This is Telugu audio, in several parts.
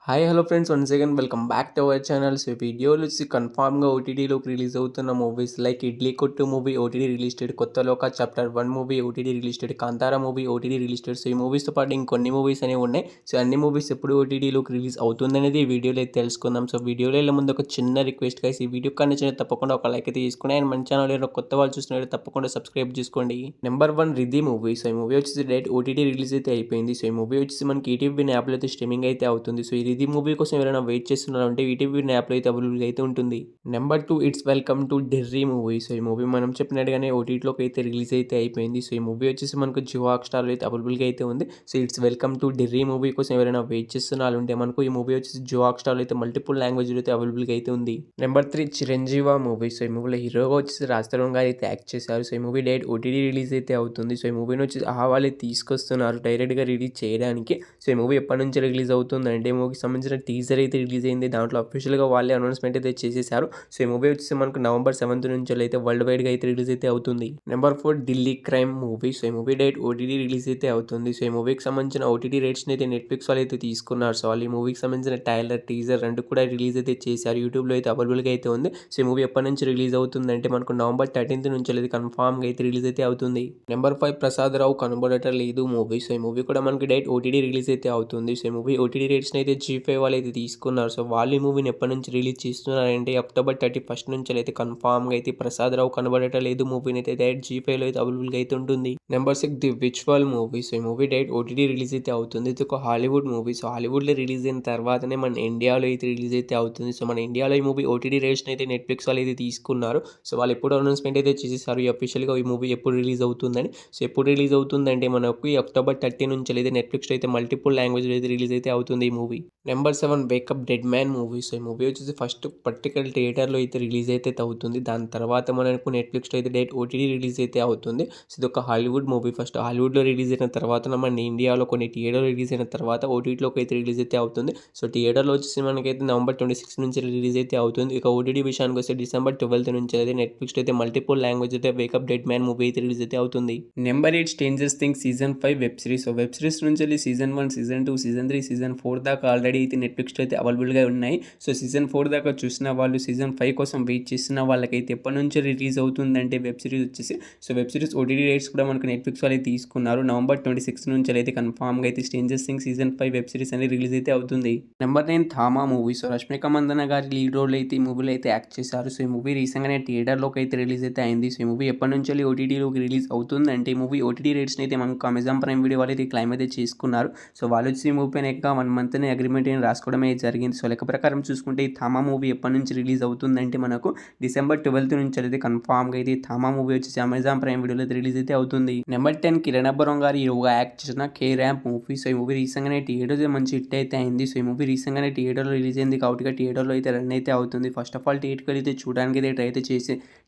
Hi hello friends, once again welcome back to our channel. So వీడియోలో వచ్చి కన్ఫామ్గా ఓటీటీలోకి రిలీజ్ అవుతున్న మూవీస్ లైక్ ఇడ్లీ కొట్టు మూవీ ఓటీటీ రిలీజ్డ్, కొత్త లోక chapter 1 movie OTT released, Kantara movie OTT released. So ఈ మూవీస్తో పాటు ఇంకొన్ని మూవీస్ అనేవి ఉన్నాయి. సో అన్ని మూవీస్ ఎప్పుడు ఓటీటీలోకి రిలీజ్ అవుతుందనేది ఈ వీడియోలో అయితే తెలుసుకుందాం. సో వీడియోలో వెళ్ళే ముందు ఒక చిన్న రిక్వెస్ట్ గైస్, ఈ వీడియో కానీ నచ్చితే తప్పకుండా ఒక లైక్ అయితే తీసుకుని, అండ్ మన ఛానల్ ఏమైనా కొత్త వాళ్ళు చూస్తున్నట్టు తప్పకుండా సబ్స్క్రైబ్ చేసుకోండి. Number 1 Ridhi movie. సో ఈ మూవీ వచ్చేసి డైరెక్ట్ ఓటీటీ రిలీజ్ అయితే అయిపోయింది. సో ఈ మూవీ వచ్చేసి మనకి ఈటీవీ యాప్లో అయితే స్ట్రీమింగ్ అయితే అవుతుంది. సో ఈ రిధి మూవీ కోసం ఎవరైనా వెయిట్ చేస్తున్నారంటే ఈటీవీ యాప్లో అయితే అవైలబుల్ అయితే ఉంటుంది. Number 2 it's welcome to Delhi movie. So ఈ మూవీ మనం చెప్పినట్టుగానే ఓటీటీలోకి అయితే రిలీజ్ అయితే అయిపోయింది. సో ఈ మూవీ వచ్చేసి మనకు జియో హాట్‌స్టార్లో అయితే అవైలబుల్గా అయితే ఉంది. So it's welcome to Delhi movie కోసం ఎవరైనా వెయిట్ చేస్తున్నారు అంటే మనకు ఈ మూవీ వచ్చేసి జియో హాట్‌స్టార్లో అయితే మల్టిపుల్ లాంగ్వేజ్లో అయితే అవైలబుల్గా అయితే ఉంది. Number 3 Chiranjeeva movie. సో ఈ మూవీలో హీరోగా వచ్చేసి రాజ్ తరుణ్ గారు అయితే యాక్ట్ చేశారు. సో ఈ మూవీ డైరెక్ట్ ఓటీటీ రిలీజ్ అయితే అవుతుంది. సో ఈ మూవీని వచ్చేసి వాళ్ళే తీసుకొస్తున్నారు డైరెక్ట్గా రిలీజ్ చేయడానికి. సో ఈ మూవీ ఎప్పటి నుంచి రిలీజ్ అవుతుంది అంటే మూవీకి సంబంధించిన టీజర్ అయితే రిలీజ్ అయింది. దాంట్లో అఫీషియల్గా వాళ్ళే అనౌన్స్మెంట్ అయితే చేసేసారు. సో ఈ మూవీ వచ్చేసి మనకు నవంబర్ 7 నుంచి అయితే వరల్డ్ వైడ్గా అయితే రిలీజ్ అయితే అవుతుంది. Number 4 Delhi crime movie. So ఈ మూవీ డైరెక్ట్ ఓటీటీ రిలీజ్ అయితే అవుతుంది. సో ఈ మూవీకి సంబంధించిన ఓటీటీ రేట్స్ని అయితే నెట్ఫ్లిక్స్ వాళ్ళు అయితే తీసుకున్నారు. సో వాళ్ళు ఈ మూవీకి సంబంధించిన ట్రైలర్, టీజర్ రెండు కూడా రిలీజ్ అయితే చేశారు. యూట్యూబ్లో అయితే అవైలబుల్గా అయితే ఉంది. సో ఈ మూవీ ఎప్పటి నుంచి రిలీజ్ అవుతుంది అంటే మనకు నవంబర్ 13 నుంచి అయితే కన్ఫామ్గా అయితే రిలీజ్ అయితే అవుతుంది. నెంబర్ 5 ప్రసాద్ రావు కనబడట లేదు మూవీ. సో ఈ మూవీ కూడా మనకి డైరెక్ట్ ఓటీటీ రిలీజ్ అయితే అవుతుంది. సో ఈ మూవీ ఓటీటీ రేట్స్ని అయితే G5 వాళ్ళు అయితే తీసుకున్నారు. సో వాళ్ళు ఈ మూవీని ఎప్పటి నుంచి రిలీజ్ చేస్తున్నారంటే అక్టోబర్ 31 నుంచి అయితే కన్ఫామ్గా అయితే ప్రసాద్ రావు కనబడట లేదు మూవీని అయితే డైరెక్ట్ G5లో అయితే అవైలబుల్గా అయితే ఉంటుంది. Number 6 the visual movie. So ఈ మూవీ డైరెక్ట్ ఓటీటీ రిలీజ్ అయితే అవుతుంది. ఇది ఒక హాలీవుడ్ మూవీ. సో హాలీవుడ్లో రిలీజ్ అయిన తర్వాతనే మన ఇండియాలో అయితే రిలీజ్ అయితే అవుతుంది. సో మన ఇండియాలో ఈ మూవీ ఓటీటీ రేట్స్ని అయితే నెట్ఫ్లిక్స్ వాళ్ళు అయితే తీసుకున్నారు. సో వాళ్ళు ఎప్పుడు అనౌన్స్మెంట్ అయితే చేసేసారు ఈ అఫీషియల్గా ఈ మూవీ ఎప్పుడు రిలీజ్ అవుతుందని. సో ఎప్పుడు రిలీజ్ అవుతుందంటే మనకు ఈ అక్టోబర్ 30 నుంచి అయితే నెట్ఫ్లిక్స్లో అయితే మల్టిపుల్ లాంగ్వేజ్లో అయితే రిలీజ్ అయితే అవుతుంది ఈ movie. Number 7 wake up dead man movie. So ఈ మూవీ వచ్చేసి ఫస్ట్ పర్టికులర్ థియేటర్లో అయితే రిలీజ్ అయితే అవుతుంది. దాని తర్వాత మనకు నెట్ఫ్లిక్స్లో అయితే డైరెక్ట్ ఓటీటీ రిలీజ్ అయితే అవుతుంది. సో ఇది ఒక హాలీవుడ్ మూవీ. ఫస్ట్ హాలీవుడ్లో రిలీజ్ అయిన తర్వాత మన ఇండియాలో కొన్ని థియేటర్లో రిలీజ్ అయిన తర్వాత ఓటీటీలోకి అయితే రిలీజ్ అయితే అవుతుంది. సో థియేటర్లో వచ్చేసి మనకైతే నవంబర్ 26 నుంచి రిలీజ్ అయితే అవుతుంది. ఇక ఓటీటీ విషయానికి వస్తే డిసెంబర్ 12 నుంచి అయితే నెట్ఫ్లిక్స్లో అయితే మల్టిపుల్ లాంగ్వేజ్ అయితే వేకప్ డెడ్ మ్యాన్ మూవీ అయితే రిలీజ్ అయితే అవుతుంది. Number 8 strangers things season 5 web series. So web series నుంచి వెళ్ళి సీజన్ 1, సీజన్ 2, సీజన్ 3, సీజన్ 4 దాకా ఆల్రెడీ అయితే నెట్ఫ్లిక్స్లో అయితే అవైలబుల్గా ఉన్నాయి. సో సీజన్ 4 దాకా చూసిన వాళ్ళు సీజన్ 5 కోసం వెయిట్ చేస్తున్న వాళ్ళకైతే ఎప్పటి నుంచి రిలీజ్ అవుతుందంటే వెబ్ సిరీస్ వచ్చేసి so web series OTT rights కూడా మనకు నెట్ఫ్లిక్స్ వాళ్ళు తీసుకున్నారు. నవంబర్ 26 నుంచి అయితే కన్ఫామ్గా అయితే strangers things season 5 web series అనేది రిలీజ్ అయితే అవుతుంది. Number 9 Thama movie. So Rashmika Mandanna గారి లీడ్ రోల్ అయితే ఈ మూవీలో అయితే యాక్ట్ చేశారు. సో ఈ మూవీ రీసెంట్గానే థియేటర్లోకి అయితే రిలీజ్ అయితే అయింది. సో ఈ మూవీ ఎప్పటి నుంచి ఓటీటీలోకి రిలీజ్ అవుతుంది అంటే ఈ మూవీ ఓటీటీ రేట్స్ని అయితే మనకు అమెజాన్ ప్రైమ్ వీడియో వాళ్ళు అయితే క్లైమ్ అయితే చేసుకున్నారు. సో వాళ్ళు వచ్చి ఈ మూవీ పైన ఇంకా 1 మంత్ అగ్రిమెంట్ రాసుకోవడమే జరిగింది. సో లెక్క ప్రకారం చూసుకుంటే ఈ థామా మూవీ ఎప్పటి నుంచి రిలీజ్ అవుతుందంటే మనకు డిసెంబర్ 12 నుంచి అయితే కన్ఫామ్గా అయితే థామా మూవీ వచ్చేసి అమెజాన్ ప్రైమ్ వీడియోలో అయితే రిలీజ్ అయితే అవుతుంది. నెంబర్ 10 కిరణ్ అబ్బవరం గారు హీరోగా యాక్ట్ చేసిన కే ర్యాంప్ మూవీ. సో ఈ మూవీ రీసెంట్గానే థియేటర్లో మంచి హిట్ అయితే అయింది. సో ఈ మూవీ రీసెంట్గానే థియేటర్లో రిలీజ్ అయింది కాబట్టి థియేటర్లో అయితే రన్ అయితే అవుతుంది. ఫస్ట్ ఆఫ్ ఆల్ థియేటర్కి అయితే చూడడానికి అయితే ట్రై అయితే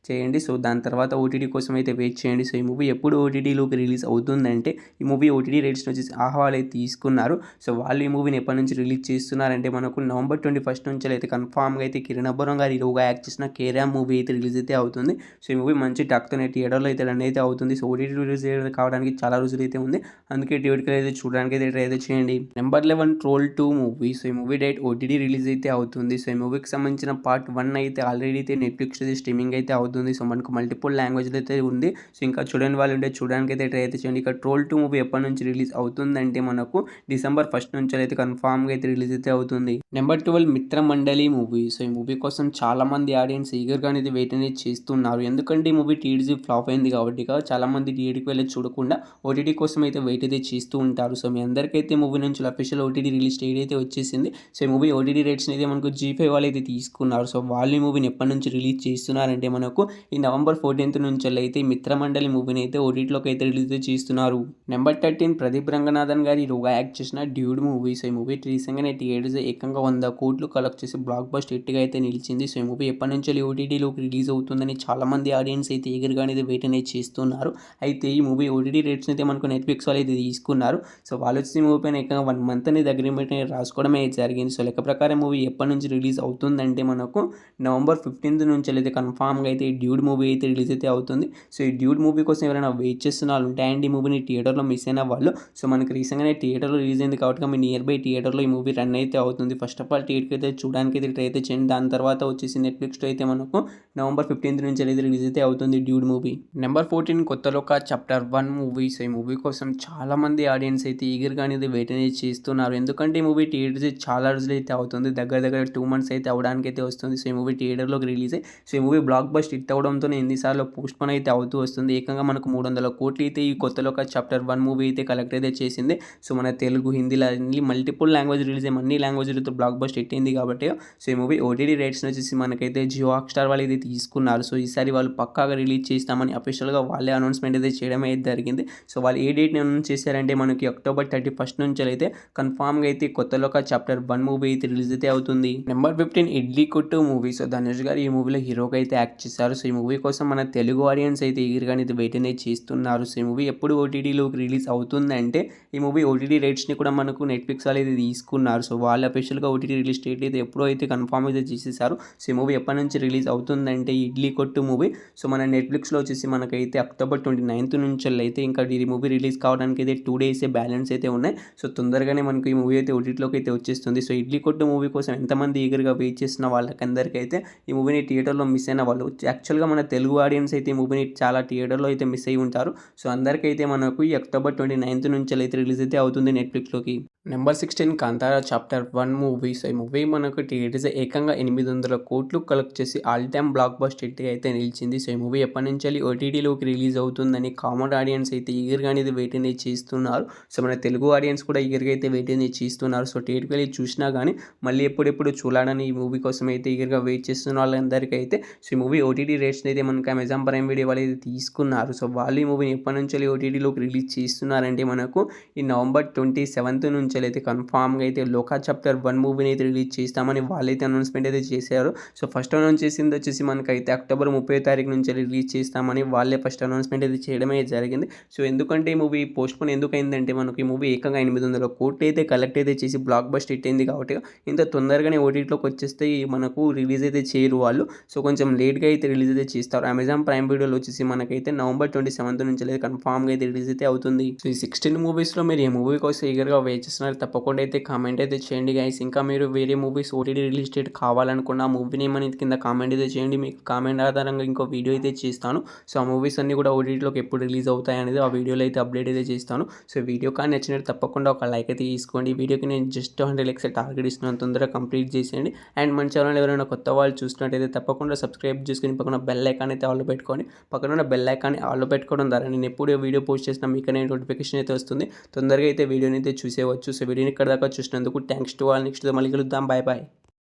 చేయండి. సో దాని తర్వాత ఓటీటీ కోసం అయితే వెయిట్ చేయండి. సో ఈ మూవీ ఎప్పుడు ఓటీటీలోకి రిలీజ్ అవుతుందంటే ఈ మూవీ ఓటీటీ రేట్స్ వచ్చేసి వాళ్ళు అయితే తీసుకున్నారు. సో వాళ్ళు ఈ మూవీని ఎప్పటి నుంచి రిలీజ్ చేస్తున్నారంటే మనకు నవంబర్ 21 నుంచి అయితే కన్ఫామ్గా అయితే కిరణ్ అబ్బవరం గారు హీరోగా యాక్ట్ చేసిన కే ర్యాంప్ మూవీ అయితే రిలీజ్ అయితే అవుతుంది. సో ఈ మూవీ మంచి టాక్తోనే థియేటర్లో అయితే రన్ అయితే అవుతుంది. సో ఓటీటీ రిలీజ్ కావడానికి చాలా రోజులు అయితే ఉంది. అందుకే థియేటర్కి అయితే చూడడానికి అయితే ట్రై అయితే చేయండి. Number 11 troll 2 movie. సో ఈ మూవీ డైరెక్ట్ ఓటీటీ రిలీజ్ అయితే అవుతుంది. సో ఈ మూవీకి సంబంధించిన పార్ట్ 1 అయితే ఆల్రెడీ అయితే నెట్ఫ్లిక్స్ అయితే స్ట్రీమింగ్ అయితే అవుతుంది. సో మనకు మల్టిపుల్ లాంగ్వేజ్లో అయితే ఉంది. సో ఇంకా చూడని వాళ్ళు ఉంటే చూడడానికి అయితే ట్రై అయితే చేయండి. ఇక ట్రోల్ 2 మూవీ ఎప్పటి నుంచి రిలీజ్ అవుతుందంటే మనకు డిసెంబర్ 1 నుంచి అయితే కన్ఫామ్గా అయితే రిలీజ్ అయితే అవుతుంది. నెంబర్ 12 మిత్ర మండలి మూవీ. సో ఈ మూవీ కోసం చాలా మంది ఆడియన్స్ ఈగర్గా అనేది వెయిట్ అనేది చేస్తున్నారు. ఎందుకంటే ఈ మూవీ టీడీజీ ఫ్లాప్ అయింది కాబట్టి చాలా మంది థియేటర్కి వెళ్ళి చూడకుండా ఓటీటీ కోసం అయితే వెయిట్ అయితే చేస్తూ ఉంటారు. సో మీ అందరికైతే మూవీ నుంచి అఫీషియల్ ఓటీటీ రిలీజ్ డేట్ అయితే వచ్చేసింది. సో ఈ మూవీ ఓటీటీ రేట్స్ని అయితే మనకు G5 వాళ్ళు అయితే తీసుకున్నారు. సో వాళ్ళు ఈ మూవీని ఎప్పటి నుంచి రిలీజ్ చేస్తున్నారంటే మనకు ఈ నవంబర్ 14 నుంచి అయితే మిత్ర మండలి మూవీని అయితే ఓటీటీలోకి అయితే రిలీజ్ చేస్తున్నారు. నెంబర్ 13 ప్రదీప్ రంగనాథన్ గారి హీరోగా యాక్ట్ చేసిన డ్యూడ్ మూవీ. సో ఈ మూవీ రీసెంట్గానే థియేటర్స్ ఏకంగా 100 కోట్లు కలెక్ట్ చేసి బ్లాక్ బస్టర్ హిట్గా అయితే నిలిచింది. సో ఈ మూవీ ఎప్పటి నుంచి ఓటీటీలోకి రిలీజ్ అవుతుందని చాలా మంది ఆడియన్స్ అయితే ఈగర్గా అనేది వెయిట్ అనేది చేస్తున్నారు. అయితే ఈ మూవీ ఓటీటీ రేట్స్ని అయితే మనకు నెట్ఫ్లిక్స్ వాళ్ళు అయితే తీసుకున్నారు. సో వాళ్ళు వచ్చి మూవీ పైన ఏకంగా 1 మంత్ అనేది అగ్రిమెంట్ రాసుకోవడమే జరిగింది. సో లెక్క ప్రకారం మూవీ ఎప్పటి నుంచి రిలీజ్ అవుతుందంటే మనకు నవంబర్ 15 నుంచి అయితే కన్ఫామ్గా అయితే ఈ డ్యూడ్ మూవీ అయితే రిలీజ్ అయితే అవుతుంది. సో ఈ డ్యూడ్ మూవీ కోసం ఎవరైనా వెయిట్ చేస్తున్న వాళ్ళు ఉంటే అండ్ ఈ మూవీని థియేటర్లో మిస్ అయిన వాళ్ళు సో మనకి రీసెంట్గానే థియేటర్లో రిలీజ్ అయింది కాబట్టి మీ నియర్ బై థియేటర్లో ఈ మూవీ రన్ అయితే అవుతుంది. ఫస్ట్ ఆఫ్ ఆల్ థియేటర్కి అయితే చూడడానికి అయితే ట్రై అయితే చేయండి. దాని తర్వాత వచ్చేసి నెట్ఫ్లిక్స్లో అయితే మనకు November 15th నుంచి అయితే రిలీజ్ అయితే అవుతుంది dude movie. Number 14 Kothaloka chapter 1 movie. So ఈ మూవీ కోసం చాలామంది ఆడియన్స్ అయితే ఈగర్గా అనేది వెయిట్ అనేది చేస్తున్నారు. ఎందుకంటే ఈ మూవీ థియేటర్స్ చాలా రోజులు అయితే అవుతుంది, దగ్గర 2 months అయితే అవడానికి అయితే వస్తుంది. సో ఈ మూవీ థియేటర్లోకి రిలీజ్ అయ్యి సో ఈ మూవీ బ్లాక్ బస్ట్ హిట్ అవడంతో ఎన్నిసార్లు పోస్ట్ పోన్ అయితే అవుతూ వస్తుంది. ఏకంగా మనకు 300 కోట్లు అయితే ఈ కొత్తలోక చాప్టర్ 1 మూవీ అయితే కలెక్ట్ అయితే చేసింది. సో మన తెలుగు, హిందీలో అన్ని మల్టిపుల్ లాంగ్వేజ్ రిలీజ్ అయ్యి అన్ని లాంగ్వేజ్లతో బ్లాక్ బస్ట్ హిట్ అయింది కాబట్టి సో ఈ మూవీ ఓటీటీ రైట్స్ని వచ్చేసి మనకైతే జియో హాట్‌స్టార్ వాళ్ళు అయితే తీసుకున్నారు. సో ఈసారి వాళ్ళు పక్కాగా రిలీజ్ చేస్తామని అఫీషియల్గా వాళ్ళే అనౌన్స్మెంట్ అయితే చేయడం అయితే జరిగింది. సో వాళ్ళు ఏ డేట్ని అనౌన్స్ చేశారంటే మనకి October 31st నుంచి అయితే కన్ఫామ్గా అయితే కొత్తలోక చాప్టర్ 1 మూవీ అయితే రిలీజ్ అయితే అవుతుంది. నెంబర్ 15 ఇడ్లీ కొట్టు మూవీ. సో ధనుష్ గారు ఈ మూవీలో హీరోగా అయితే యాక్ట్ చేశారు. సో ఈ మూవీ కోసం మన తెలుగు ఆడియన్స్ అయితే ఈగర్గా అయితే వెయిట్ అనేది చేస్తున్నారు. సో ఈ మూవీ ఎప్పుడు ఓటీటీలోకి రిలీజ్ అవుతుందంటే ఈ మూవీ ఓటీటీ రైట్స్ని కూడా మనకు నెట్ఫ్లిక్స్ వాళ్ళు అయితే తీసుకున్నారు. సో వాళ్ళు అఫీషియల్గా ఓటీటీ రిలీజ్ డేట్ అయితే ఎప్పుడో అయితే కన్ఫామ్ అయితే చేసేసారు. సో ఈ మూవీ ఎప్పటి నుంచి రిలీజ్ అవుతుందంటే ఇడ్లీ కొట్టు మూవీ సో మన నెట్ఫ్లిక్స్లో వచ్చేసి మనకైతే October 29th నుంచి అయితే ఇంకా ఈ మూవీ రిలీజ్ కావడానికి అయితే 2 days బ్యాలెన్స్ అయితే ఉన్నాయి. సో తొందరగానే మనకు ఈ మూవీ అయితే ఓటీటీలోకి అయితే వచ్చేస్తుంది. సో ఇడ్లీ కొట్టు మూవీ కోసం ఎంతమంది ఈగర్గా వెయిట్ చేస్తున్న వాళ్ళకందరికీ అయితే ఈ మూవీని థియేటర్లో మిస్ అయిన వాళ్ళు యాక్చువల్గా మన తెలుగు ఆడియన్స్ అయితే ఈ మూవీని చాలా థియేటర్లో అయితే మిస్ అయ్యి ఉంటారు. సో అందరికైతే మనకు ఈ October 29th నుంచి అయితే రిలీజ్ అయితే అవుతుంది నెట్ఫ్లిక్స్లోకి. Number 16 Kantara chapter 1 movie. So ఈ మూవీ మనకు థియేటర్స్ ఏకంగా 800 కోట్లు కలెక్ట్ చేసి all time blockbuster hit అయితే నిలిచింది. సో ఈ మూవీ ఎప్పటి నుంచి ఓటీటీలోకి రిలీజ్ అవుతుందని కామన్ ఆడియన్స్ అయితే ఈగర్గా అనేది వెయిట్ అనేది చేస్తున్నారు. సో మన తెలుగు ఆడియన్స్ కూడా ఈగర్గా అయితే వెయిట్ అనేది చేస్తున్నారు. సో థియేటర్కి వెళ్ళి చూసినా కానీ మళ్ళీ ఎప్పుడెప్పుడు చూడాలని ఈ మూవీ కోసం అయితే ఈగర్గా వెయిట్ చేస్తున్న వాళ్ళందరికీ అయితే సో ఈ మూవీ ఓటీటీ రేట్స్ని అయితే మనకు అమెజాన్ ప్రైమ్ వీడియో వాళ్ళు అయితే తీసుకున్నారు. సో వాళ్ళు ఈ మూవీని ఎప్పటి నుంచి ఓటీటీలోకి రిలీజ్ చేస్తున్నారంటే మనకు ఈ November 27th నుంచి అయితే కన్ఫామ్గా అయితే లోకా చాప్టర్ 1 మూవీని అయితే రిలీజ్ చేస్తామని వాళ్ళైతే అనౌన్స్మెంట్ అయితే చేశారు. సో ఫస్ట్ అనౌన్స్ చేసింది వచ్చేసి మనకైతే October 30th నుంచి రిలీజ్ చేస్తామని వాళ్ళే ఫస్ట్ అనౌన్స్మెంట్ అయితే చేయడమే జరిగింది. సో ఎందుకంటే ఈ మూవీ పోస్ట్పోన్ ఎందుకు అయిందంటే మనకి ఈ మూవీ ఏకంగా 800 కోట్లు అయితే కలెక్ట్ అయితే చేసి బ్లాక్ బస్ట్ హిట్ అయింది కాబట్టి ఇంత తొందరగానే ఓటీటీలోకి వచ్చేస్తే మనకు రిలీజ్ అయితే చేయరు వాళ్ళు. సో కొంచెం లేట్గా అయితే రిలీజ్ అయితే చేస్తారు. అమెజాన్ ప్రైమ్ వీడియోలో వచ్చేసి మనకైతే November 27th నుంచి అయితే కన్ఫామ్గా అయితే రిలీజ్ అయితే అవుతుంది. సో ఈ 16 మూవీస్లో మీరు ఏ మూవీ కోసం ఈగర్గా వెయిట్ చేస్తున్నారు తప్పకుండా అయితే కామెంట్ అయితే చేయండి గైస్. ఇంకా మీరు వేరే మూవీస్ ఓటీటీ రిలీజ్ డేట్ కావాలనుకున్న ఆ మూవీ నేమ్ అనేది కింద కామెంట్ అయితే చేయండి. మీకు కామెంట్ ఆధారంగా ఇంకో వీడియో అయితే చేస్తాను. సో ఆ మూవీస్ అన్నీ కూడా ఓటీటీలోకి ఎప్పుడు రిలీజ్ అవుతాయి అనేది ఆ వీడియోలో అయితే అప్డేట్ అయితే చేస్తాను. సో వీడియో కానీ నచ్చినట్టు తప్పకుండా ఒక లైక్ అయితే తీసుకోండి. ఈ వీడియోకి నేను జస్ట్ 100 likes టార్గెట్ ఇస్తున్నాను, తొందరగా కంప్లీట్ చేసేయండి. అండ్ మన ఛానల్ ఎవరైనా కొత్త వాళ్ళు చూసినట్టయితే తప్పకుండా సబ్స్క్రైబ్ చేసుకుని పక్కన బెల్ ఐకాన్ అయితే ఆల్లో పెట్టుకోండి. పక్కన ఉన్న బెల్ ఐకాన్ ఆల్లో పెట్టుకోవడం ద్వారా నేను ఎప్పుడు వీడియో పోస్ట్ చేసినా మీకు నోటిఫికేషన్ అయితే వస్తుంది. తొందరగా అయితే వీడియోని అయితే చూసేవచ్చు. సో వీడియోని ఇక్కడ దాకా చూసినందుకు థ్యాంక్స్ టు ఆల్. నెక్స్ట్ మళ్ళీ కలుద్దాం. Bye bye.